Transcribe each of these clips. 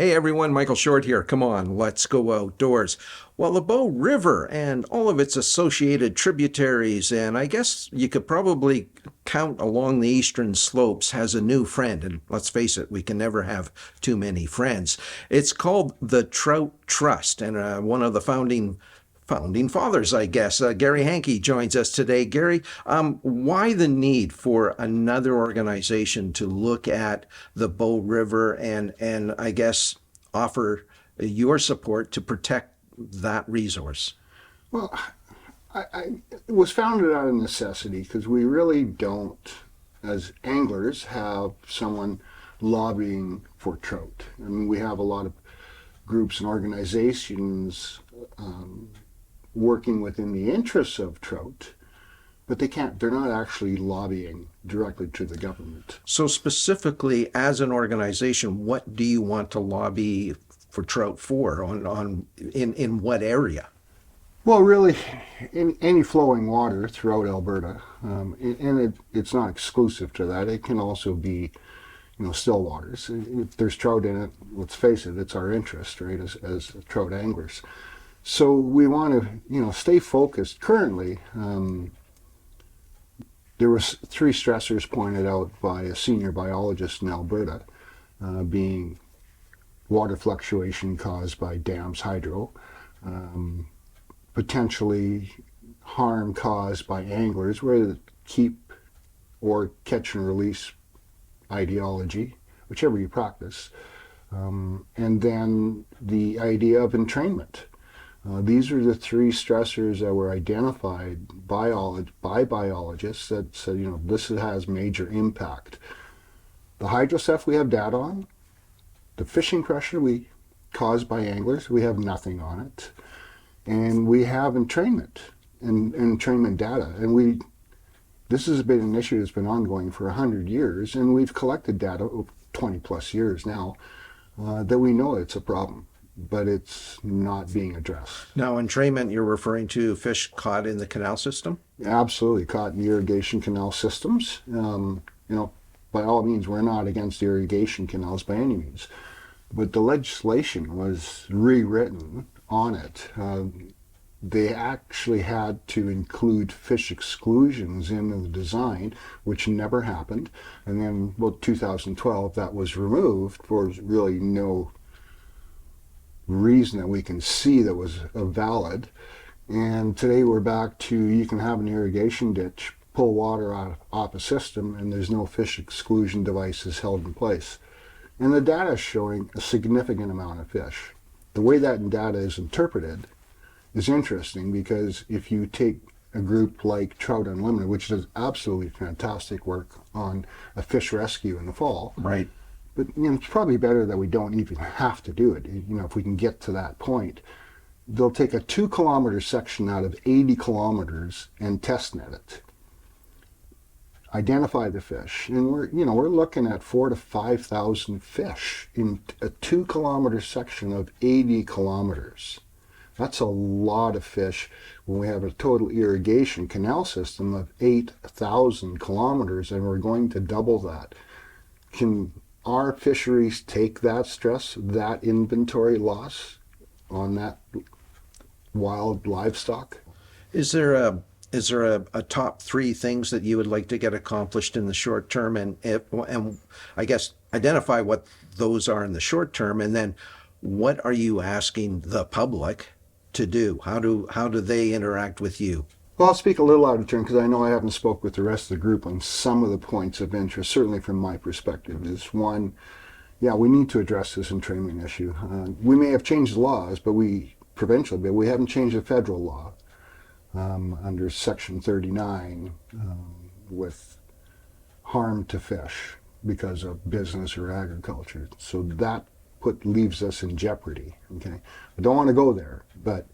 Hey everyone, Michael Short here. Come on, let's go outdoors. Well, the Bow River and all of its associated tributaries, and I guess you could probably count along the eastern slopes, has a new friend. And let's face it, we can never have too many friends. It's called the Trout Trust, and one of the founding fathers, I guess. Gary Hanke joins us today. Gary, why the need for another organization to look at the Bow River and I guess offer your support to protect that resource? Well, it was founded out of necessity because we really don't, as anglers, have someone lobbying for trout. I mean, we have a lot of groups and organizations working within the interests of trout, but they're not actually lobbying directly to the government. So specifically, as an organization, what do you want to lobby for trout for in what area? Well, really, in any flowing water throughout Alberta, it's not exclusive to that. It can also be, still waters. If there's trout in it, let's face it, it's our interest, right, as trout anglers. So we want to, stay focused. Currently, there was three stressors pointed out by a senior biologist in Alberta, being water fluctuation caused by dams, hydro, potentially harm caused by anglers, whether the keep or catch and release ideology, whichever you practice, and then the idea of entrainment. These are the three stressors that were identified by biologists that said, this has major impact. The hydroceph we have data on. The fishing pressure caused by anglers, we have nothing on it. And we have entrainment and entrainment data. And this has been an issue that's been ongoing for 100 years, and we've collected data over 20 plus years now that we know it's a problem, but it's not being addressed. Now, entrainment, you're referring to fish caught in the canal system? Absolutely, caught in irrigation canal systems. By all means, we're not against irrigation canals by any means, but the legislation was rewritten on it. They actually had to include fish exclusions in the design, which never happened. And then, 2012, that was removed for really no reason that we can see that was valid. And today we're back to, you can have an irrigation ditch, pull water off a system, and there's no fish exclusion devices held in place. And the data is showing a significant amount of fish. The way that data is interpreted is interesting, because if you take a group like Trout Unlimited, which does absolutely fantastic work on a fish rescue in the fall, right? But it's probably better that we don't even have to do it. If we can get to that point, they'll take a 2-kilometer section out of 80 kilometers and test net it. Identify the fish, and we're looking at 4,000 to 5,000 fish in a 2-kilometer section of 80 kilometers. That's a lot of fish when we have a total irrigation canal system of 8,000 kilometers, and we're going to double that. Can our fisheries take that stress, that inventory loss on that wild livestock? Is there a top 3 things that you would like to get accomplished in the short term, and I guess identify what those are in the short term, and then what are you asking the public to do? How do they interact with you? Well, I'll speak a little out of turn because I know I haven't spoke with the rest of the group on some of the points of interest, certainly from my perspective. Is one, we need to address this entrainment issue. We may have changed the laws, but we haven't changed the federal law. Under Section 39 with harm to fish because of business or agriculture. So that leaves us in jeopardy. Okay, I don't want to go there, but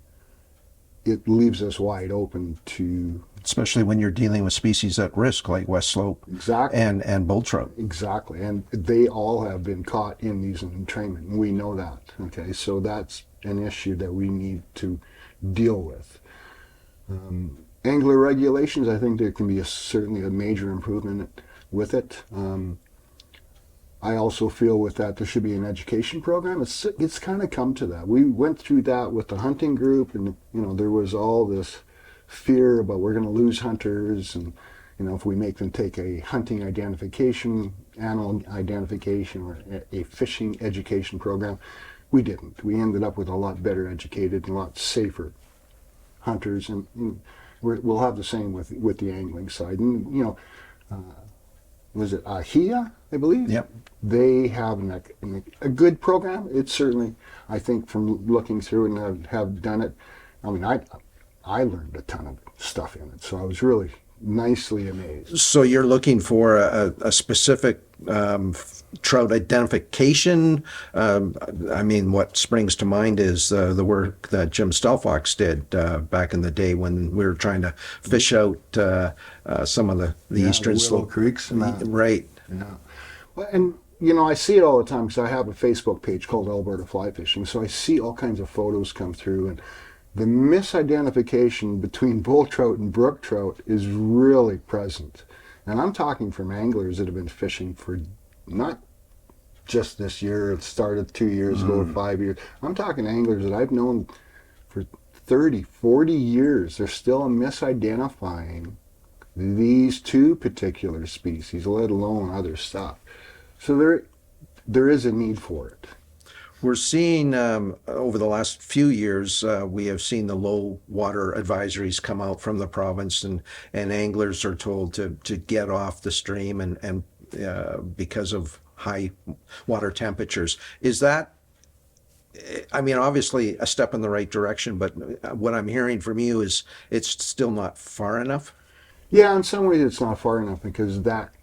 it leaves us wide open to... Especially when you're dealing with species at risk like West Slope. Exactly. And bull trout. Exactly, and they all have been caught in these entrainment, and we know that. Okay, so that's an issue that we need to deal with. Angler regulations, I think there can be certainly a major improvement with it. I also feel with that there should be an education program. It's kind of come to that. We went through that with the hunting group, and there was all this fear about we're going to lose hunters, and if we make them take a hunting identification, animal identification, or a fishing education program. We didn't. We ended up with a lot better educated and a lot safer hunters, and we'll have the same with the angling side. And was it AHIA, I believe? Yep. They have a good program. It's certainly, I think, from looking through and have done it. I mean, I learned a ton of stuff in it, so I was really nicely amazed. So you're looking for a specific trout identification. I mean, what springs to mind is the work that Jim Stelfox did back in the day when we were trying to fish out some of the eastern the Willow slope creeks and that. Right. Yeah. Well, and I see it all the time because I have a Facebook page called Alberta Fly Fishing, so I see all kinds of photos come through, and the misidentification between bull trout and brook trout is really present. And I'm talking from anglers that have been fishing for not just this year, it started 2 years ago, 5 years. I'm talking anglers that I've known for 30, 40 years. They're still misidentifying these two particular species, let alone other stuff. So there is a need for it. We're seeing over the last few years, we have seen the low water advisories come out from the province, and anglers are told to get off the stream and because of high water temperatures. Is that, I mean, obviously a step in the right direction, but what I'm hearing from you is it's still not far enough? Yeah, in some ways it's not far enough because that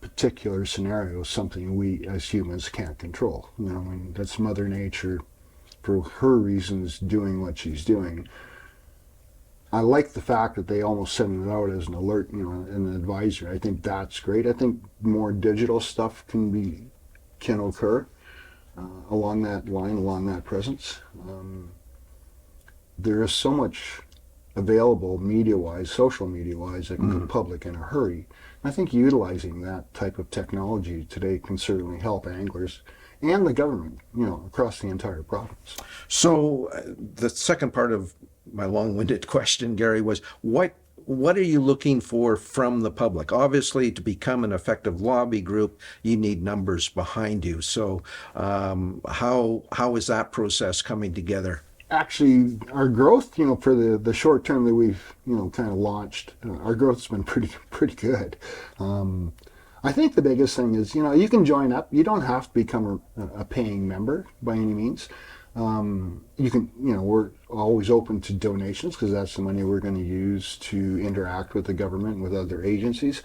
particular scenario is something we as humans can't control. I mean, that's Mother Nature for her reasons doing what she's doing. I like the fact that they almost send it out as an alert, an advisory. I think that's great. I think more digital stuff can occur along that line, along that presence. There is so much available media-wise, social media-wise, that can go public in a hurry. I think utilizing that type of technology today can certainly help anglers and the government, across the entire province. So the second part of my long-winded question, Gary, was what are you looking for from the public? Obviously, to become an effective lobby group, you need numbers behind you. So how is that process coming together? Actually, our growth, for the short term that we've, kind of launched, our growth's been pretty good. I think the biggest thing is, you can join up. You don't have to become a paying member by any means. You can, we're always open to donations because that's the money we're going to use to interact with the government and with other agencies.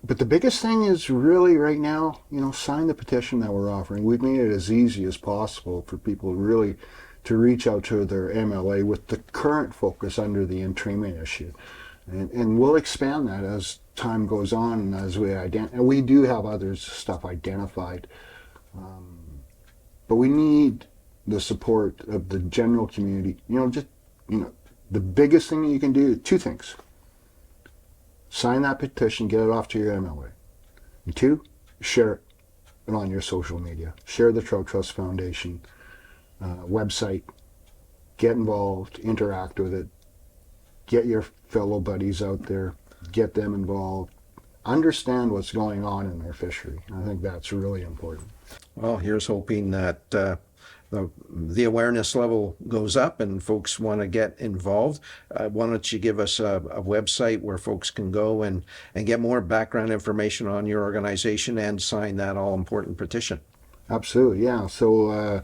But the biggest thing is really right now, sign the petition that we're offering. We've made it as easy as possible for people really to reach out to their MLA with the current focus under the entrainment issue. And we'll expand that as time goes on and as we do have other stuff identified. But we need the support of the general community. The biggest thing that you can do, two things. Sign that petition, get it off to your MLA. And two, share it on your social media. Share the Trout Trust Foundation website. Get involved, interact with it. Get your fellow buddies out there. Get them involved. Understand what's going on in their fishery. I think that's really important. Well, here's hoping that the awareness level goes up and folks want to get involved. Why don't you give us a website where folks can go and get more background information on your organization and sign that all-important petition? Absolutely, yeah. So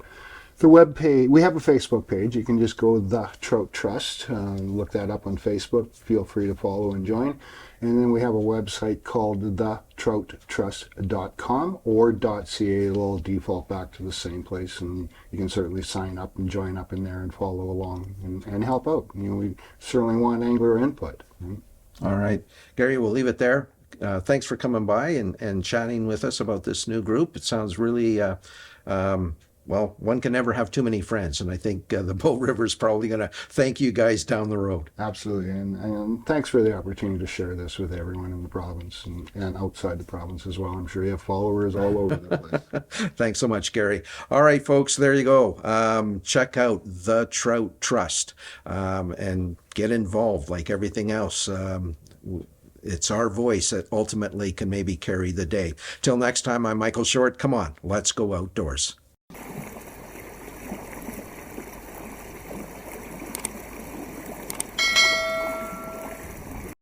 the web page, we have a Facebook page. You can just go The Trout Trust, look that up on Facebook. Feel free to follow and join. And then we have a website called thetrouttrust.com or .ca. It'll default back to the same place, and you can certainly sign up and join up in there and follow along and help out. We certainly want angler input. Right? All right. Gary, we'll leave it there. Thanks for coming by and chatting with us about this new group. It sounds really well, one can never have too many friends. And I think the Bow River is probably going to thank you guys down the road. Absolutely, and thanks for the opportunity to share this with everyone in the province and outside the province as well. I'm sure you have followers all over the place. Thanks so much, Gary. All right, folks, there you go. Check out the Trout Trust and get involved like everything else. It's our voice that ultimately can maybe carry the day. Till next time, I'm Michael Short. Come on, let's go outdoors.